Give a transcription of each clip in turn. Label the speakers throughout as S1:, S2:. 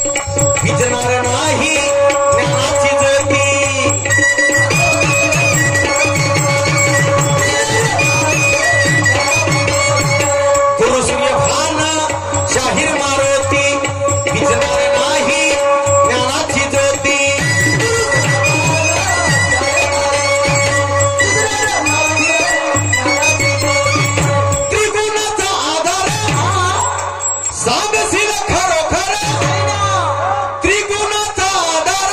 S1: विजणार नाही ज्ञानाची ज्योती गुरु सूर्यभान शाहीर मारुती विजणार नाही ज्ञानाची ज्योती त्रिगुणाचा आधार सांगशील खरोखर त्रिगुणाचा आधार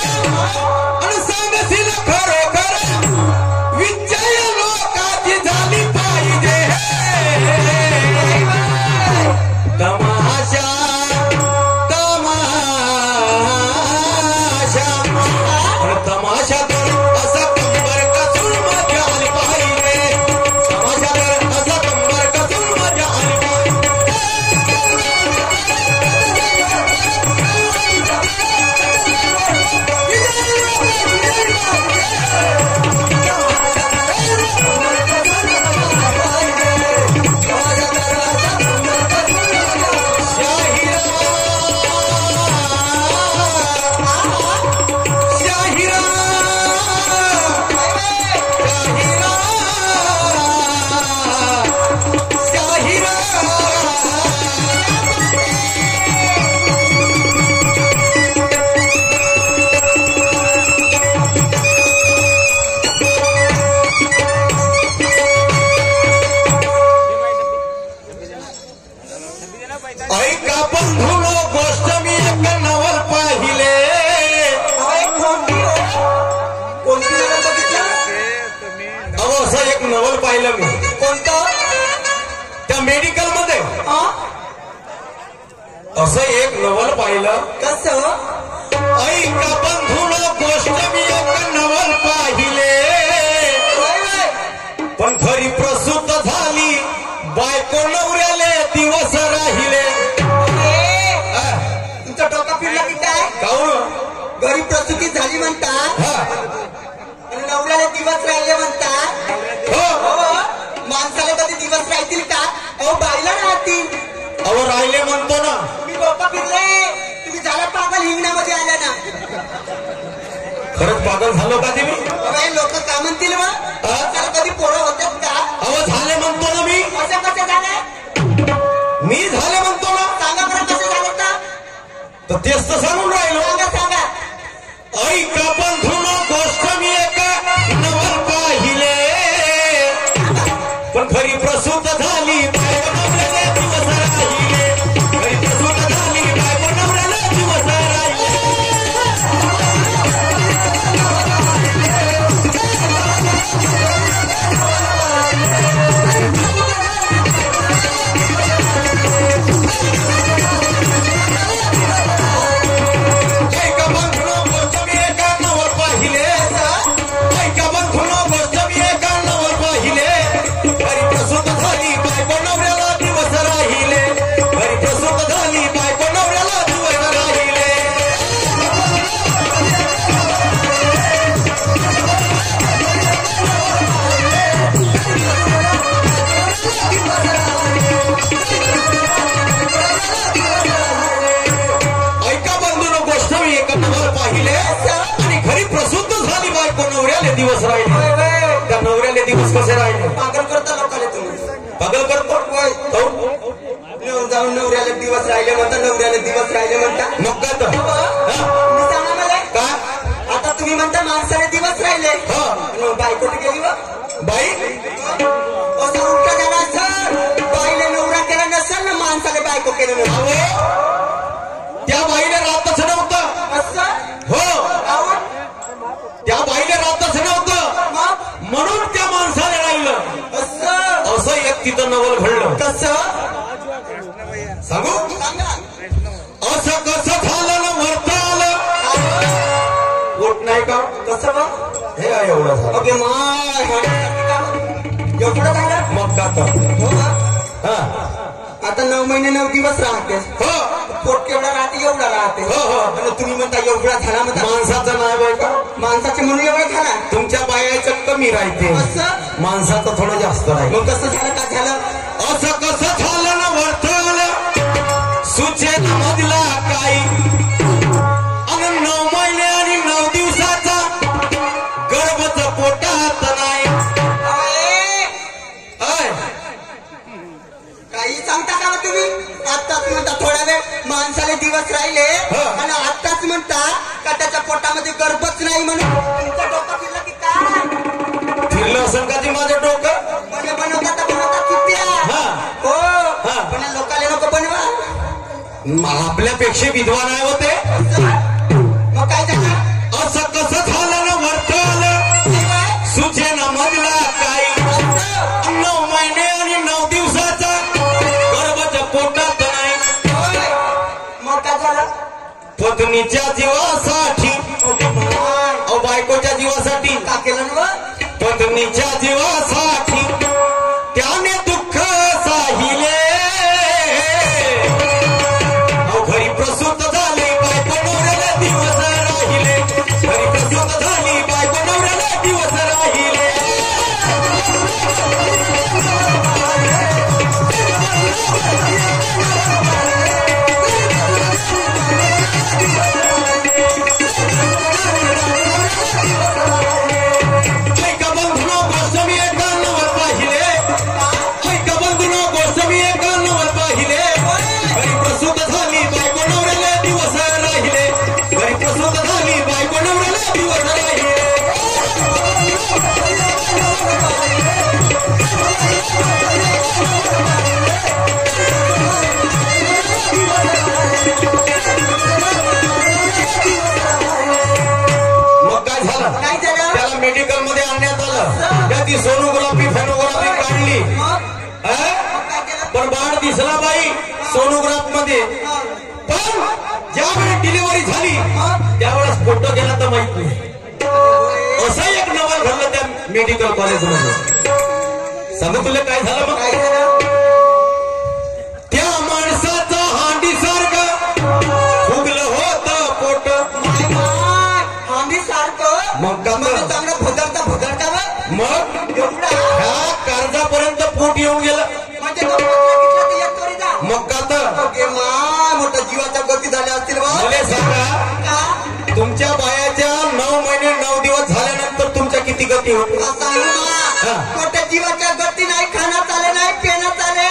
S1: आणि सांगशील खरोखर विजय लोकाची झाली पाहिजे तमाशा तमाशा तमाशा तर असा कंबर कसून मजा आली पाहिजे तमाशा तर असा कंबर कसून मजा आली ऐका बंधुनो गोष्ट मी एक नवल पाहिले अहो असं एक नवल पाहिलं मी कोणतं त्या मेडिकल मध्ये असं एक नवल पाहिलं कसं ऐका बंधुनो गोष्ट मी एक नवल पाहिले पण घरी प्रसूत झाली बायको नवऱ्याले दिवस राहिले
S2: तुमचा डोका फिरला की काय
S1: काऊन
S2: घरी प्रसूती झाली म्हणतात आणि नवऱ्याला दिवस राहिले म्हणतात माणसाला कधी दिवस राहतील का अहो बाईला राहतील
S1: अहो राहिले म्हणतो ना
S2: तुम्ही डोका फिरले तुम्ही झाला पागल हिंगण्यामध्ये आल्या ना
S1: खरंच पागल झालो का तुम्ही
S2: लोक का म्हणतील मग त्याला कधी पोरं होतात का
S1: अहो झाले म्हणतो ना मी
S2: असं कसं झालं
S1: मी झाले म्हणतो ना
S2: सांगा बरं कसं झालं
S1: तर तेच तर सांगून राहिलो
S2: सांगा सांगा
S1: ऐका बंधुनो गोष्ट मी एक नवल पाहिले पण खरी प्रसूत झाली बायको नवऱ्याला दिवस राहिले खरी प्रसूत झाली बायको नवऱ्याला दिवस राहिले ऐका बंधुनो गोष्ट मी एक नवल पाहिले ऐका बंधुनो गोष्ट मी एक नवल पाहिले खरी प्रसूत झाली बायको नवऱ्याला दिवस राहिले खरी प्रसूत झाली बायको नवऱ्याला दिवस राहिले ऐका बंधुनो गोष्ट मी एक नवल पाहिले आणि खरी प्रसूत झाली बायको नवऱ्याले दिवस राहिले त्या नवऱ्याले दिवस कसे राहिले
S2: पागल करता लोकांना तुम्ही
S1: पागल करतो
S2: जाऊन नवऱ्याला दिवस राहिले म्हणता नवऱ्याला दिवस राहिले म्हणता
S1: मग काय तर
S2: तुम्ही सांगा मला
S1: का
S2: आता तुम्ही म्हणता माणसाने दिवस राहिले मग बायकोट गेली व
S1: बाई
S2: असं उलटा झाला सर बाईने नवरा केला नसेल ना माणसाने बायको केलं नसेल
S1: अहो त्या बाईला राहतच नव्हतं
S2: असं
S1: हो
S2: राहून
S1: त्या बाईला राहतच नव्हतं
S2: मग
S1: म्हणून त्या माणसाने राहिलं
S2: असं
S1: असं एक तिथं नवल घडलं
S2: कसं
S1: सांगू
S2: सांगा
S1: असं कसं झालं ना वरत आलं पोट नाही का
S2: कसं मग
S1: हे आहे एवढं झालं
S2: ओके माय एवढं झालं
S1: मग का तर
S2: हो का?
S1: हा
S2: आता 9 महिने 9 दिवस राहते
S1: हो
S2: पोट केवढा राहते एवढा राहते
S1: हो हो
S2: आणि तुम्ही म्हणता एवढा झाला म्हणता
S1: माणसाचं नाही बाय का
S2: माणसाचे म्हणून एवढा झाला
S1: तुमच्या बायाचं कमी राहते
S2: असं
S1: माणसाचं थोडं जास्त राहील
S2: मग कसं झालं का झालं
S1: असं कसं झालं ना वर्तवलं सुचेना मधला काही
S2: दिवस राहिले आणि आताच म्हणता का त्याच्या पोटामध्ये गर्भच नाही म्हणून तुमचं डोकं फिरलं की काय
S1: फिरलं असं का ते माझं डोकं
S2: बनवता चुट्या हो पण लोकांना नको बनवा
S1: आपल्यापेक्षा विद्वान आहे होते
S2: मग काय झालं
S1: असं कसं झालं ना वर्त आलं सुचे ना मधला काही 9 महिने आणि 9 दिवसाचा गर्भाच्या पोटात नाही
S2: मग काय झालं
S1: पत्नीच्या जीवासाठी बायकोच्या जीवासाठी
S2: का केलं ना
S1: पत्नीच्या जीवासाठी त्याने दुःख साहिले घरी प्रसूत झाली बायको नवऱ्याला दिवस राहिले घरी प्रसूत झाली बायको नवऱ्याला दिवस राहिले मेडिकल मध्ये आणण्यात आलं त्याची सोनोग्राफी फेनोग्राफी काढली पण बाळ दिसला बाई सोनोग्राफ मध्ये पण ज्यावेळेस डिलिव्हरी झाली त्यावेळेस फोटो गेला तर माहित नाही असं एक नवल घडलं त्या मेडिकल कॉलेज मध्ये सांगू तुला काय झालं मग त्या माणसाचं हांडी सारखं फुगलं होतं पोट
S2: हांडी सारखं
S1: मग का
S2: चांगला भुदरता
S1: मग ह्या कर्जापर्यंत पोट येऊन गेलं
S2: म्हणजे
S1: मग का तर
S2: मोठ्या जीवाच्या गती झाल्या असतील
S1: मला सांगा तुमच्या बायाच्या 9 महिने 9 दिवस झाल्यानंतर तुमच्या किती गती होती
S2: मोठ्या जीवाच्या गती नाही खाण्यात आले नाही पेण्यात आले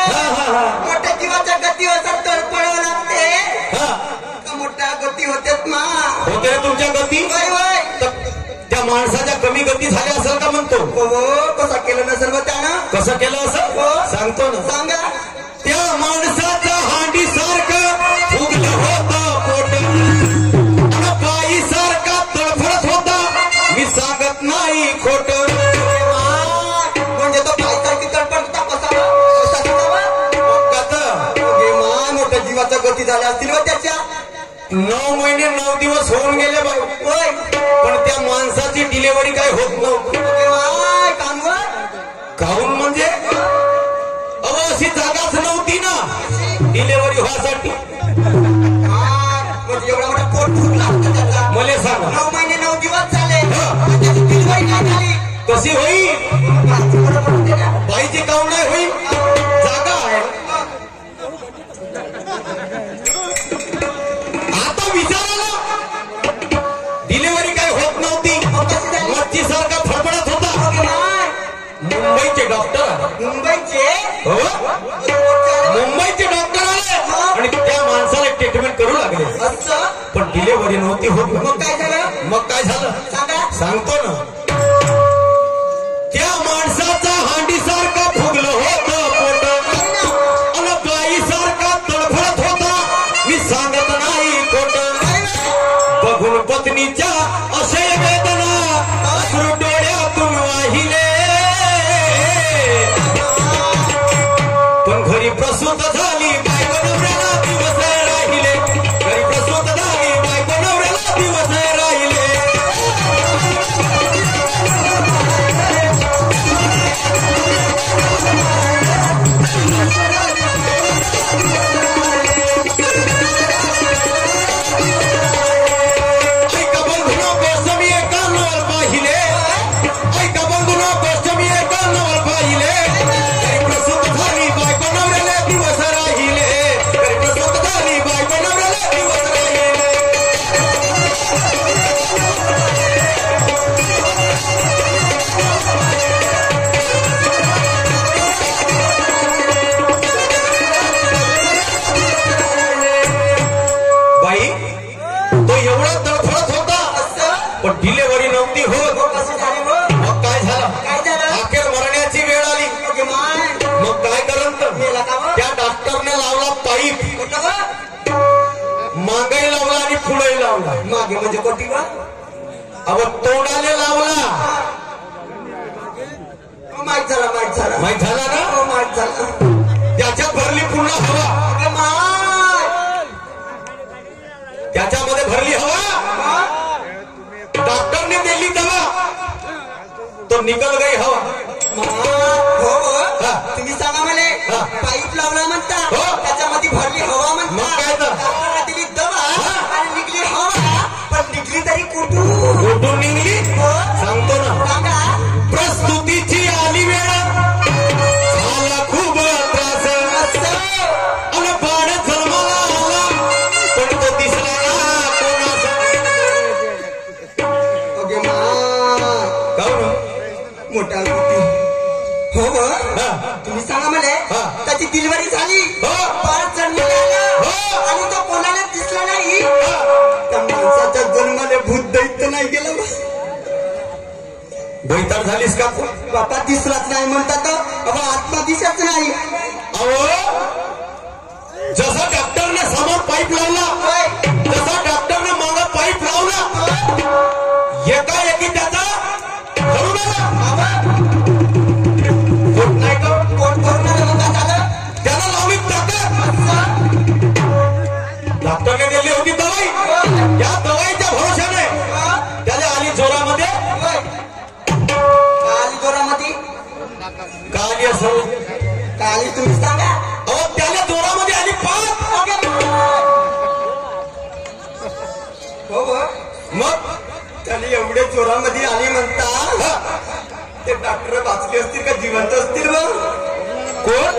S2: मोठ्या जीवाच्या गतीवर तडपडावं लागते मोठ्या गती होतेच मा
S1: होते तुमच्या गती त्या माणसाच्या कमी गती झाल्या असेल का म्हणतो
S2: कसं केलं नसेल मग त्यानं
S1: कसं केलं असं सांगतो ना
S2: सांगा
S1: त्या माणसाचं हांडी सारखं फुगलं होतं पोट बाई सारखा तडफडत होता मी सांगत नाही खोट
S2: म्हणजे तो बाईसारखी तडफड होता मोठ्या जीवाच्या गती झाल्या असतील व त्याच्या
S1: 9 महिने 9 दिवस होऊन गेले बाई पण त्या माणसाची डिलिव्हरी काय होत नव्हती काहून म्हणजे अशी जागाच नव्हती ना डिलिव्हरी व्हायसाठी
S2: म्हणजे एवढा मोठा पोट फुटला
S1: मला सांगा
S2: 9 महिने 9 दिवस झाले डिलिव्हरी नाही झाली
S1: कशी होईल बाईची काहून नाही होईल जागा आहे आता विचारायला डिलिव्हरी काय होत नव्हती मच्छी सारखा फडफडत होता मुंबईचे डॉक्टर
S2: मुंबईचे
S1: डॉक्टर आले आणि त्या माणसाला ट्रीटमेंट करू लागले पण डिलिव्हरी नव्हती होत मग काय झालं सांगतो ना त्या माणसाचा हांडी सारखा फुगलं होतं पोट आणि बाई सारखा तडफडत होता मी सांगत नाही खोट बघून पत्नीच्या असे वेदना अश्रू डोळ्यातून वाहिले पण घरी प्रसूत झाली बायको नवऱ्याला दिवस राहिले घरी प्रसूत झाली बायको नवऱ्याला दिवस राहिले ऐका बंधुनो गोस्वामी मागे लावला आणि पुढे लावला.
S2: मागे म्हणजे कोटीवा
S1: अव तोंडाले लावला.
S2: माहीत झाला माहीत झाला
S1: माहित झाला ना.
S2: माहीत झाला.
S1: त्याच्यात भरली पूर्ण हवा. त्याच्यामध्ये भरली हवा. डॉक्टरने दिली दवा तो निकल गई हवा.
S2: हो तुम्ही सांगा मला पाईप लावला म्हणता त्याच्यामध्ये भरली हवा म्हणता.
S1: काय तर
S2: डॉक्टरने दिली दवा आणि निघली हवा. पण निघली तरी कुठून
S1: निघली सांगतो ना.
S2: सांगा.
S1: प्रस्तुतीची आली वेळ झाला खूप त्रास. आणि बाळ जन्माला आला पण तो दिसला ना कोणाचा.
S2: ओके मोठा हो तुम्ही सांगा मला त्याची डिलिव्हरी झाली. बाळ जन्माला आलं आणि तो कोणाला दिसला नाही. त्या माणसाच्या जन्माला भूत दैत्य नाही गेलं.
S1: बैतार झालीस का.
S2: बापा दिसलाच नाही म्हणतात. आत्मा दिसत नाही.
S1: अहो जसा डॉक्टरने समोर पाईप लावला जसा डॉक्टरने मागे पाईप लावला एकाएकी त्याचा धरून आला. होत नाही का.
S2: कोण धरून आलं झालं
S1: त्याला लावली ताकद. डॉक्टरने दिली होती दवाई. या दवाईच्या भरोशाने त्याला आली जोरामध्ये.
S2: जोरामध्ये
S1: काली असं
S2: काली तुम्ही सांगा.
S1: अहो त्याला जोरामध्ये आली पाच.
S2: हो
S1: मग
S2: त्याने एवढे जोरामध्ये आली म्हणता. ते डॉक्टर वाचले असतील का जिवंत असतील.
S1: कोण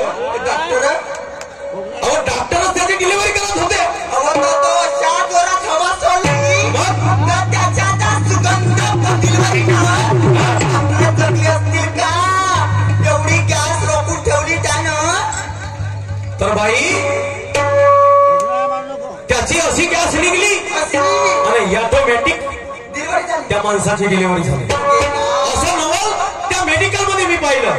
S2: डॉक्टर.
S1: अहो डॉक्टरच त्याची डिलिव्हरी करत होते.
S2: तो अशा जोरात हवा सोडली तर त्याच्या सुगंध डिलिव्हरी जगली असतील का. एवढी गॅस रोखून ठेवली त्यानं.
S1: तर बाई त्याची अशी गॅस निघली आणि ऑटोमॅटिक
S2: डिलिव्हरी झाली.
S1: त्या माणसाची डिलिव्हरी झाली. असं नवल त्या मेडिकल मध्ये मी पाहिलं.